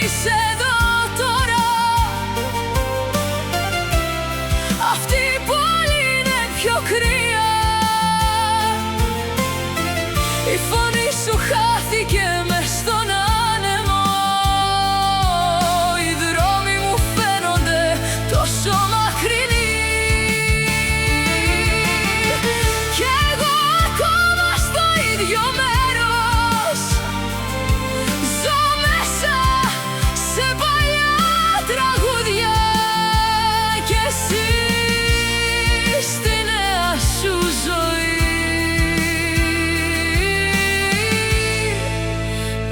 είσαι εδώ τώρα. Αυτή η πόλη είναι πιο κρύα. Η φωνή σου χάθηκε μες στον άνεμο. Οι δρόμοι μου φαίνονται τόσο μακρινοί. Κι εγώ ακόμα στο ίδιο μέρος ζω μέσα σε παλιά τραγούδια. Κι εσύ στη νέα σου ζωή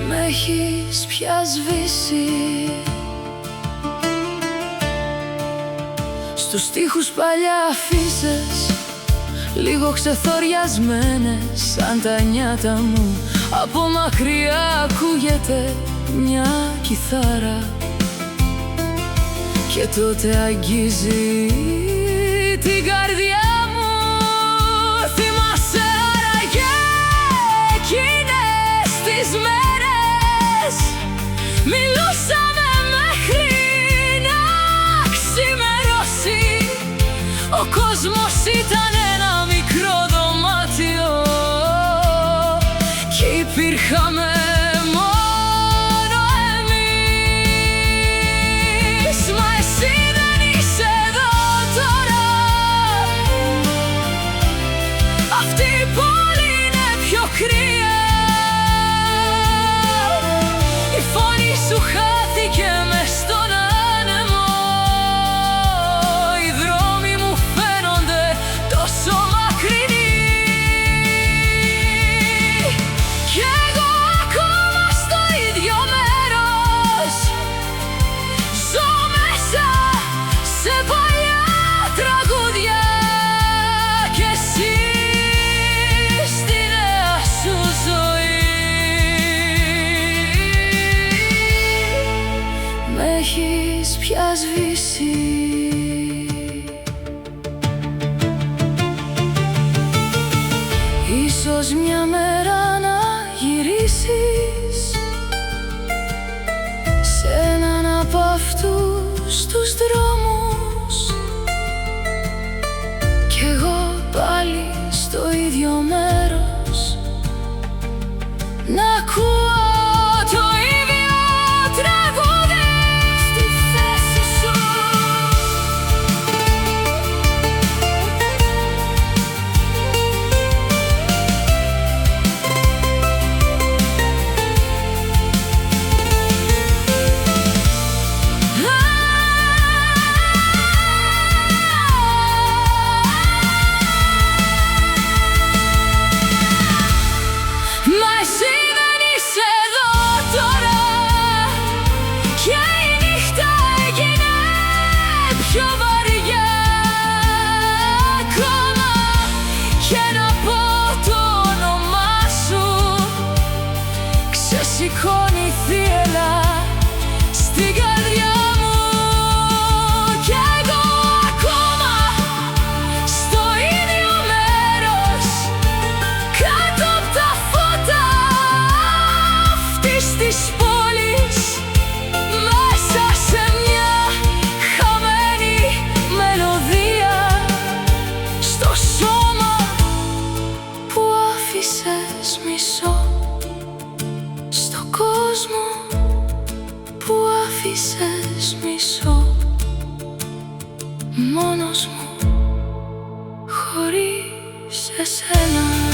με έχεις πια σβήσει. Στους στίχους παλιά αφίσες, λίγο ξεθοριασμένες σαν τα νιάτα μου. Από μακριά ακούγεται μια κιθάρα και τότε αγγίζει την καρδιά μου. Θυμάσαι άραγε εκείνες τις μέρες? Μιλούσαμε μέχρι να ξημερώσει. Ο κόσμος ήταν ένα μικρό δωμάτιο κι υπήρχαμε μόνο εμείς. Μα εσύ δεν είσαι εδώ τώρα. Αυτή η πόλη είναι πιο κρύα. Η φωνή σου χάθηκε μες στον άνεμο. Οι δρόμοι μου φαίνονται τόσο μακρινοί. Κι εγώ ακόμα στο ίδιο μέρος ζω μέσα σε παλιά τραγούδια. Κι εσύ στη νέα σου ζωή με έχεις πια σβήσει. Ίσως μια μέρα να γυρίσεις σε έναν από αυτούς τους δρόμους κι εγώ πάλι στο ίδιο μέρος να ακούω το ίδιο τραγούδι στη θέση σου. Μα εσύ δεν είσαι εδώ τώρα και η νύχτα έγινε πιο βαριά. Ακόμα και να πω το όνομά σου ξεσηκώνει θύελλα στην καρδιά μου. Κι εγώ ακόμα στο ίδιο μέρος κάτω απ' τα φώτα αυτής της πόλης, μέσα σε μια χαμένη μελωδία, στο σώμα που άφησες μισό, στο κόσμο που άφησες μισό, μόνος μου χωρίς εσένα.